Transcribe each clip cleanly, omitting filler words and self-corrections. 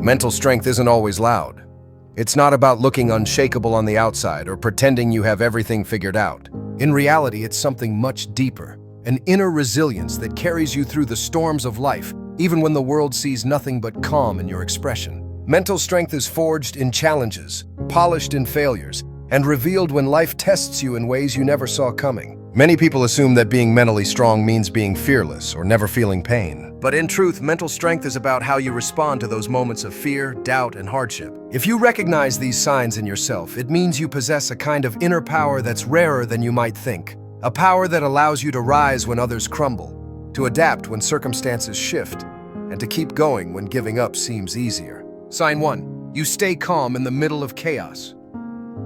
Mental strength isn't always loud. It's not about looking unshakable on the outside or pretending you have everything figured out. In reality, it's something much deeper, an inner resilience that carries you through the storms of life, even when the world sees nothing but calm in your expression. Mental strength is forged in challenges, polished in failures, and revealed when life tests you in ways you never saw coming. Many people assume that being mentally strong means being fearless or never feeling pain. But in truth, mental strength is about how you respond to those moments of fear, doubt, and hardship. If you recognize these signs in yourself, it means you possess a kind of inner power that's rarer than you might think. A power that allows you to rise when others crumble, to adapt when circumstances shift, and to keep going when giving up seems easier. Sign 1. You stay calm in the middle of chaos.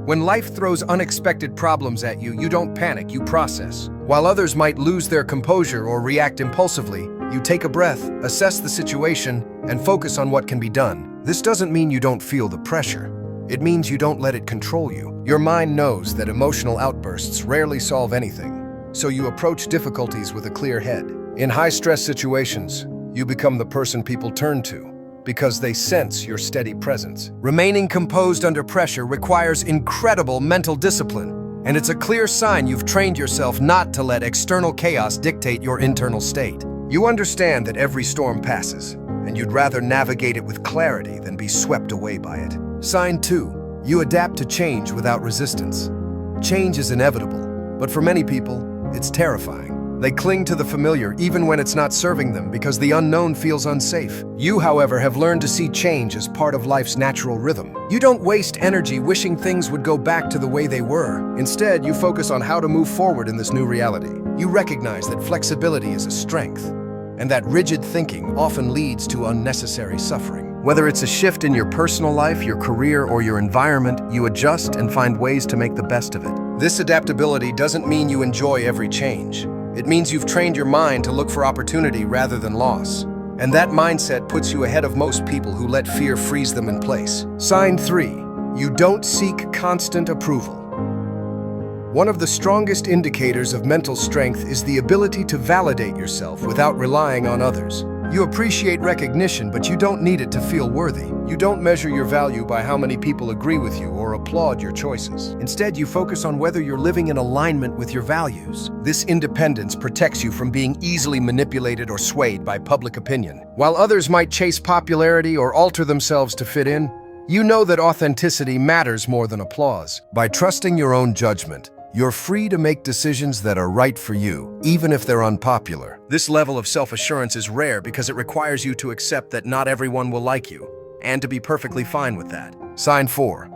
When life throws unexpected problems at you, you don't panic, you process. While others might lose their composure or react impulsively, you take a breath, assess the situation, and focus on what can be done. This doesn't mean you don't feel the pressure. It means you don't let it control you. Your mind knows that emotional outbursts rarely solve anything, so you approach difficulties with a clear head. In high-stress situations, you become the person people turn to, because they sense your steady presence. Remaining composed under pressure requires incredible mental discipline, and it's a clear sign you've trained yourself not to let external chaos dictate your internal state. You understand that every storm passes, and you'd rather navigate it with clarity than be swept away by it. Sign 2. You adapt to change without resistance. Change is inevitable, but for many people, it's terrifying. They cling to the familiar even when it's not serving them because the unknown feels unsafe. You, however, have learned to see change as part of life's natural rhythm. You don't waste energy wishing things would go back to the way they were. Instead, you focus on how to move forward in this new reality. You recognize that flexibility is a strength, and that rigid thinking often leads to unnecessary suffering. Whether it's a shift in your personal life, your career, or your environment, you adjust and find ways to make the best of it. This adaptability doesn't mean you enjoy every change. It means you've trained your mind to look for opportunity rather than loss. And that mindset puts you ahead of most people who let fear freeze them in place. Sign 3. You don't seek constant approval. One of the strongest indicators of mental strength is the ability to validate yourself without relying on others. You appreciate recognition, but you don't need it to feel worthy. You don't measure your value by how many people agree with you or applaud your choices. Instead, you focus on whether you're living in alignment with your values. This independence protects you from being easily manipulated or swayed by public opinion. While others might chase popularity or alter themselves to fit in, you know that authenticity matters more than applause. By trusting your own judgment, you're free to make decisions that are right for you, even if they're unpopular. This level of self-assurance is rare because it requires you to accept that not everyone will like you, and to be perfectly fine with that. Sign 4.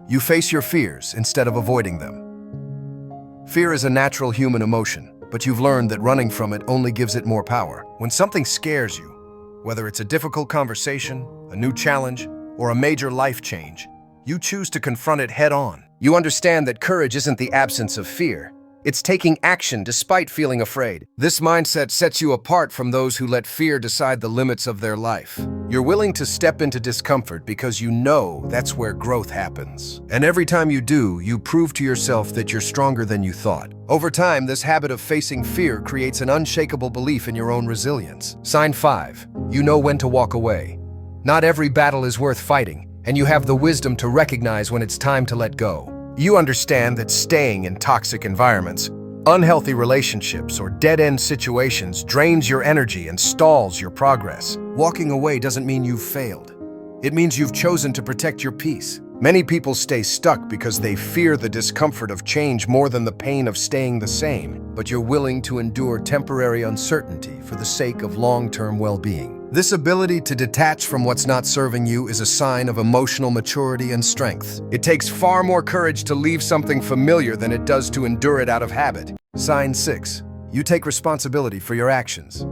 You face your fears instead of avoiding them. Fear is a natural human emotion, but you've learned that running from it only gives it more power. When something scares you, whether it's a difficult conversation, a new challenge, or a major life change, you choose to confront it head-on. You understand that courage isn't the absence of fear. It's taking action despite feeling afraid. This mindset sets you apart from those who let fear decide the limits of their life. You're willing to step into discomfort because you know that's where growth happens. And every time you do, you prove to yourself that you're stronger than you thought. Over time, this habit of facing fear creates an unshakable belief in your own resilience. Sign 5. You know when to walk away. Not every battle is worth fighting, and you have the wisdom to recognize when it's time to let go. You understand that staying in toxic environments, unhealthy relationships, or dead-end situations drains your energy and stalls your progress. Walking away doesn't mean you've failed. It means you've chosen to protect your peace. Many people stay stuck because they fear the discomfort of change more than the pain of staying the same, but you're willing to endure temporary uncertainty for the sake of long-term well-being. This ability to detach from what's not serving you is a sign of emotional maturity and strength. It takes far more courage to leave something familiar than it does to endure it out of habit. Sign 6. You take responsibility for your actions.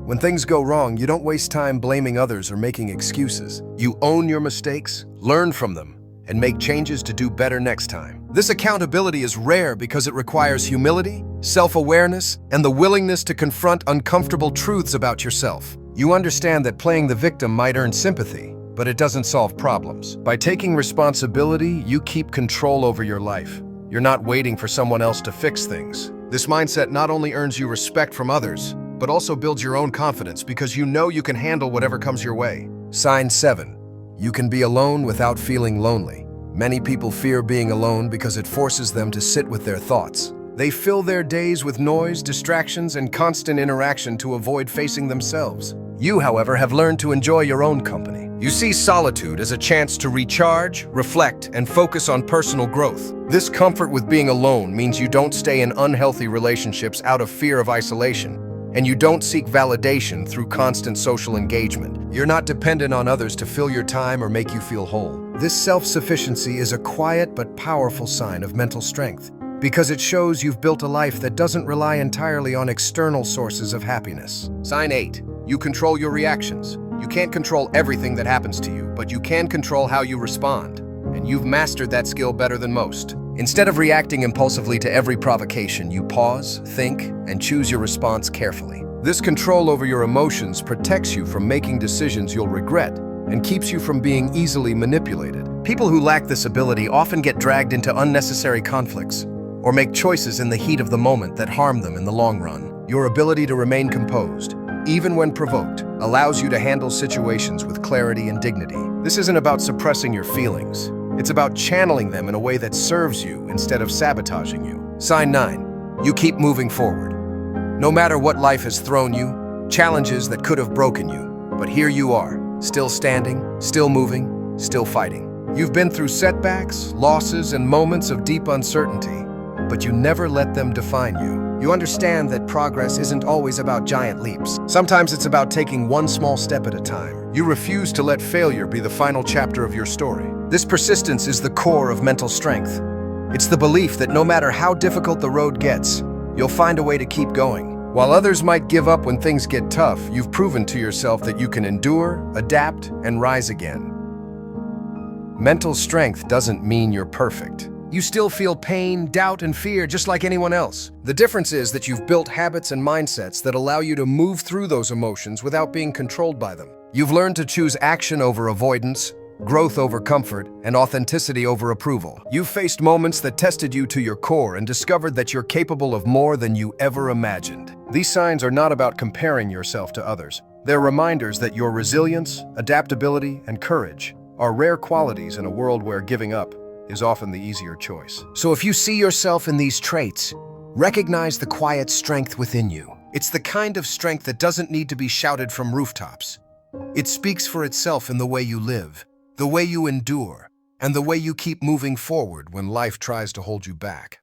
When things go wrong, you don't waste time blaming others or making excuses. You own your mistakes, learn from them, and make changes to do better next time. This accountability is rare because it requires humility, self-awareness, and the willingness to confront uncomfortable truths about yourself. You understand that playing the victim might earn sympathy, but it doesn't solve problems. By taking responsibility, you keep control over your life. You're not waiting for someone else to fix things. This mindset not only earns you respect from others, but also builds your own confidence because you know you can handle whatever comes your way. Sign 7. You can be alone without feeling lonely. Many people fear being alone because it forces them to sit with their thoughts. They fill their days with noise, distractions, and constant interaction to avoid facing themselves. You, however, have learned to enjoy your own company. You see solitude as a chance to recharge, reflect, and focus on personal growth. This comfort with being alone means you don't stay in unhealthy relationships out of fear of isolation, and you don't seek validation through constant social engagement. You're not dependent on others to fill your time or make you feel whole. This self-sufficiency is a quiet but powerful sign of mental strength, because it shows you've built a life that doesn't rely entirely on external sources of happiness. Sign 8. You control your reactions. You can't control everything that happens to you, but you can control how you respond. And you've mastered that skill better than most. Instead of reacting impulsively to every provocation, you pause, think, and choose your response carefully. This control over your emotions protects you from making decisions you'll regret and keeps you from being easily manipulated. People who lack this ability often get dragged into unnecessary conflicts or make choices in the heat of the moment that harm them in the long run. Your ability to remain composed, even when provoked, allows you to handle situations with clarity and dignity. This isn't about suppressing your feelings. It's about channeling them in a way that serves you instead of sabotaging you. Sign 9. You keep moving forward. No matter what life has thrown you, challenges that could have broken you, but here you are, still standing, still moving, still fighting. You've been through setbacks, losses, and moments of deep uncertainty, but you never let them define you. You understand that progress isn't always about giant leaps. Sometimes it's about taking one small step at a time. You refuse to let failure be the final chapter of your story. This persistence is the core of mental strength. It's the belief that no matter how difficult the road gets, you'll find a way to keep going. While others might give up when things get tough, you've proven to yourself that you can endure, adapt, and rise again. Mental strength doesn't mean you're perfect. You still feel pain, doubt, and fear just like anyone else. The difference is that you've built habits and mindsets that allow you to move through those emotions without being controlled by them. You've learned to choose action over avoidance, growth over comfort, and authenticity over approval. You've faced moments that tested you to your core and discovered that you're capable of more than you ever imagined. These signs are not about comparing yourself to others. They're reminders that your resilience, adaptability, and courage are rare qualities in a world where giving up is often the easier choice. So if you see yourself in these traits, recognize the quiet strength within you. It's the kind of strength that doesn't need to be shouted from rooftops. It speaks for itself in the way you live, the way you endure, and the way you keep moving forward when life tries to hold you back.